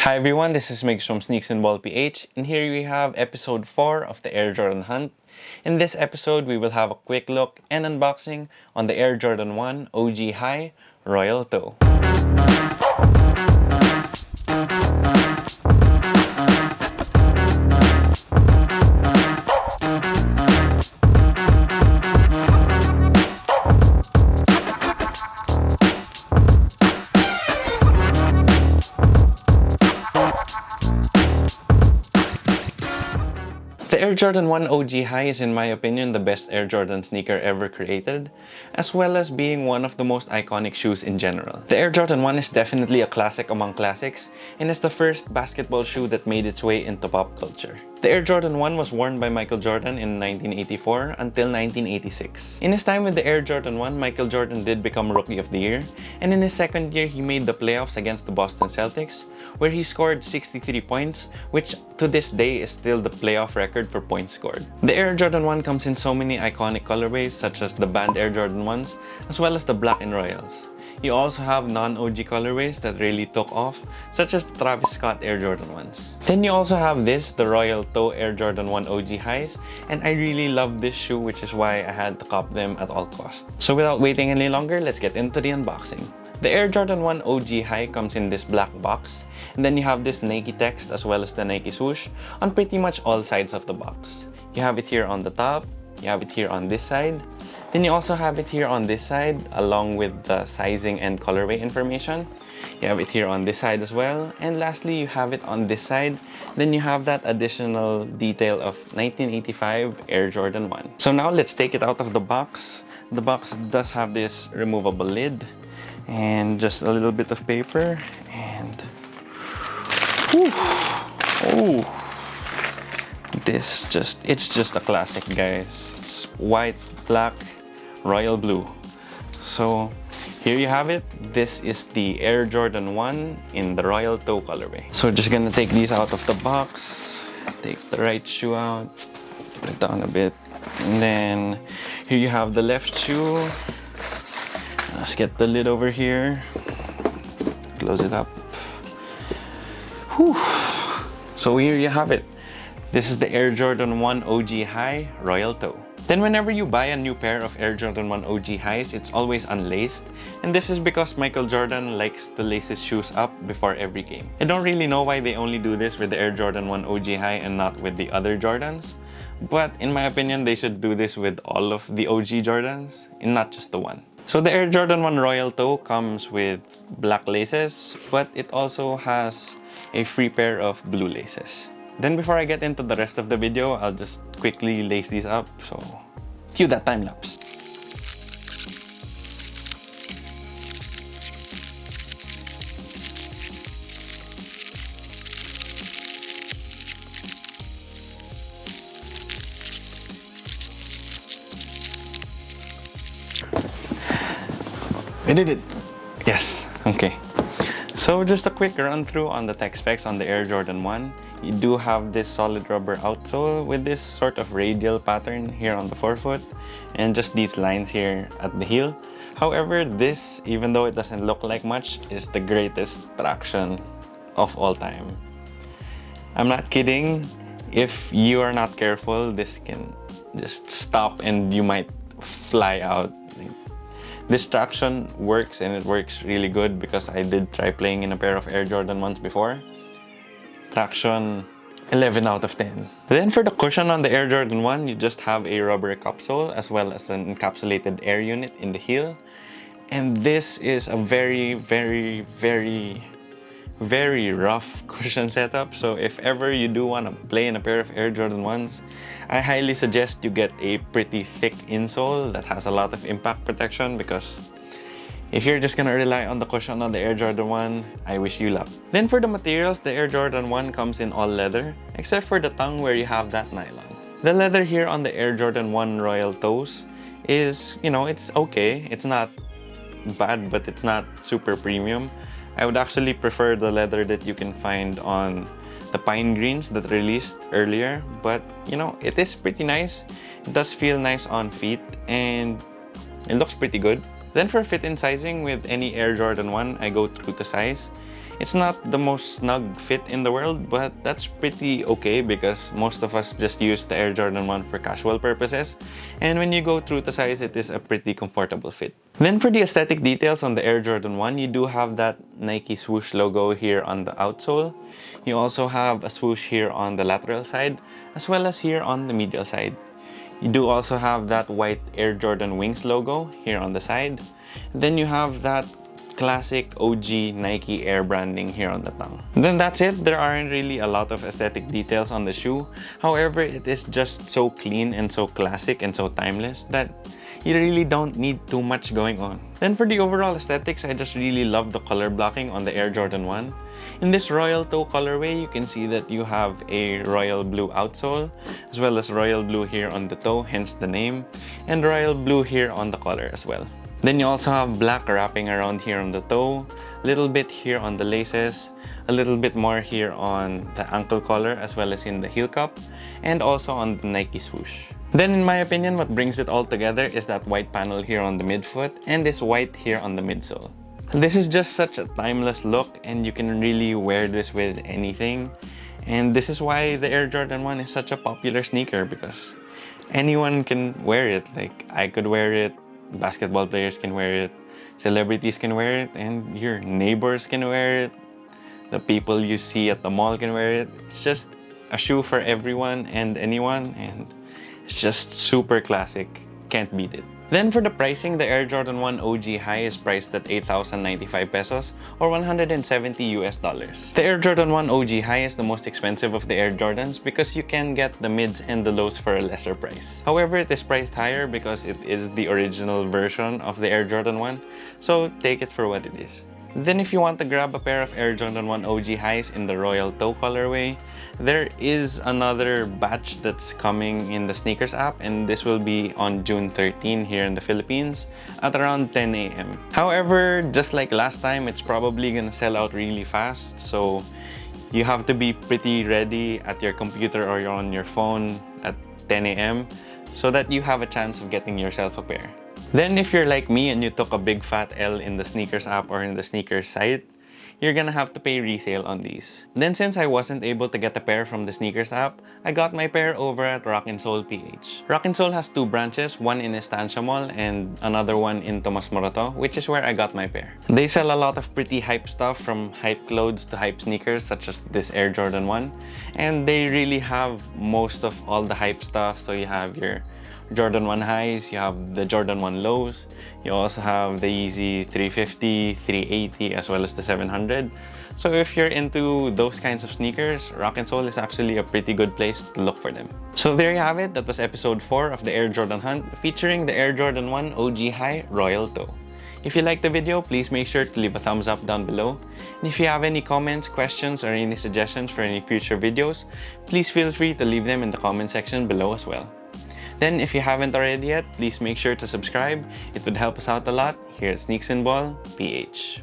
Hi everyone, this is Migs from Sneaks and Ball PH, and here we have episode 4 of the Air Jordan Hunt. In this episode, we will have a quick look and unboxing on the Air Jordan 1 OG High Royal Toe. The Air Jordan 1 OG High is, in my opinion, the best Air Jordan sneaker ever created, as well as being one of the most iconic shoes in general. The Air Jordan 1 is definitely a classic among classics, and is the first basketball shoe that made its way into pop culture. The Air Jordan 1 was worn by Michael Jordan in 1984 until 1986. In his time with the Air Jordan 1, Michael Jordan did become Rookie of the Year, and in his second year, he made the playoffs against the Boston Celtics, where he scored 63 points, which to this day is still the playoff record for points scored. The Air Jordan 1 comes in so many iconic colorways such as the band Air Jordan 1s as well as the black and royals. You also have non-OG colorways that really took off, such as the Travis Scott Air Jordan 1s. Then you also have the Royal Toe Air Jordan 1 OG Highs, and I really love this shoe, which is why I had to cop them at all costs. So without waiting any longer, let's get into the unboxing. The Air Jordan 1 OG High comes in this black box, and then you have this Nike text as well as the Nike swoosh on pretty much all sides of the box. You have it here on the top, you have it here on this side, then you also have it here on this side along with the sizing and colorway information. You have it here on this side as well, and lastly you have it on this side. Then you have that additional detail of 1985 Air Jordan 1. So now let's take it out of the box. The box does have this removable lid and just a little bit of paper, and it's just a classic, guys. It's white, black, royal blue. So here you have it. This is the Air Jordan 1 in the Royal Toe colorway. So just gonna take these out of the box, take the right shoe out, put it down a bit, and then here you have the left shoe. Let's get the lid over here, close it up. Whew. So here you have it. This is the Air Jordan 1 OG High Royal Toe. Then whenever you buy a new pair of Air Jordan 1 OG Highs, it's always unlaced, and this is because Michael Jordan likes to lace his shoes up before every game. I don't really know why they only do this with the Air Jordan 1 OG High and not with the other Jordans, but in my opinion they should do this with all of the OG Jordans and not just the one. So the Air Jordan 1 Royal Toe comes with black laces, but it also has a free pair of blue laces. Then before I get into the rest of the video, I'll just quickly lace these up, so cue that time lapse. We did it! Yes, okay. So just a quick run through on the tech specs on the Air Jordan 1. You do have this solid rubber outsole with this sort of radial pattern here on the forefoot and just these lines here at the heel. However, this, even though it doesn't look like much, is the greatest traction of all time. I'm not kidding. If you are not careful, this can just stop and you might fly out. This traction works, and it works really good because I did try playing in a pair of Air Jordan 1s before. Traction 11 out of 10. Then for the cushion on the Air Jordan 1, you just have a rubber cupsole as well as an encapsulated air unit in the heel. And this is a very rough cushion setup. So if ever you do want to play in a pair of Air Jordan 1s, I highly suggest you get a pretty thick insole that has a lot of impact protection, because if you're just gonna rely on the cushion on the Air Jordan 1, I wish you luck. Then for the materials, the Air Jordan 1 comes in all leather, except for the tongue where you have that nylon. The leather here on the Air Jordan 1 Royal Toes is, it's okay. It's not bad, but it's not super premium. I would actually prefer the leather that you can find on the pine greens that released earlier, but it is pretty nice. It does feel nice on feet and it looks pretty good. Then for fit and sizing with any Air Jordan 1, I go true to size. It's not the most snug fit in the world, but that's pretty okay because most of us just use the Air Jordan 1 for casual purposes, and when you go through the size, it is a pretty comfortable fit. Then for the aesthetic details on the Air Jordan 1, you do have that Nike swoosh logo here on the outsole. You also have a swoosh here on the lateral side, as well as here on the medial side. You do also have that white Air Jordan Wings logo here on the side. Then you have that classic OG Nike Air branding here on the tongue. Then that's it. There aren't really a lot of aesthetic details on the shoe. However, it is just so clean and so classic and so timeless that you really don't need too much going on. Then for the overall aesthetics, I just really love the color blocking on the Air Jordan 1. In this royal toe colorway, you can see that you have a royal blue outsole, as well as royal blue here on the toe, hence the name, and royal blue here on the collar as well. Then you also have black wrapping around here on the toe, a little bit here on the laces, a little bit more here on the ankle collar as well as in the heel cup, and also on the Nike swoosh. Then in my opinion, what brings it all together is that white panel here on the midfoot and this white here on the midsole. This is just such a timeless look, and you can really wear this with anything. And this is why the Air Jordan 1 is such a popular sneaker, because anyone can wear it. Like, I could wear it, basketball players can wear it, celebrities can wear it, and your neighbors can wear it. The people you see at the mall can wear it. It's just a shoe for everyone and anyone, and it's just super classic. Can't beat it. Then for the pricing, the Air Jordan 1 OG High is priced at 8,095 pesos or $170 US. The Air Jordan 1 OG High is the most expensive of the Air Jordans because you can get the mids and the lows for a lesser price. However, it is priced higher because it is the original version of the Air Jordan 1, so take it for what it is. Then if you want to grab a pair of Air Jordan 1 OG Highs in the royal toe colorway, there is another batch that's coming in the sneakers app, and this will be on June 13 here in the Philippines at around 10 a.m. However, just like last time, it's probably gonna sell out really fast, so you have to be pretty ready at your computer or on your phone at 10 a.m. so that you have a chance of getting yourself a pair. Then if you're like me and you took a big fat L in the sneakers app or in the sneakers site, you're gonna have to pay resale on these. Then since I wasn't able to get a pair from the sneakers app, I got my pair over at Rock & Soul PH. Rock & Soul has two branches, one in Estancia Mall and another one in Tomas Morato, which is where I got my pair. They sell a lot of pretty hype stuff, from hype clothes to hype sneakers such as this Air Jordan 1, and they really have most of all the hype stuff. So you have your Jordan 1 highs, you have the Jordan 1 lows, you also have the Yeezy 350, 380, as well as the 700. So if you're into those kinds of sneakers, Rock & Soul is actually a pretty good place to look for them. So there you have it. That was episode 4 of the Air Jordan Hunt, featuring the Air Jordan 1 OG High Royal Toe. If you liked the video, please make sure to leave a thumbs up down below. And if you have any comments, questions, or any suggestions for any future videos, please feel free to leave them in the comment section below as well. Then if you haven't already yet, please make sure to subscribe. It would help us out a lot here at Sneaks and Ball PH.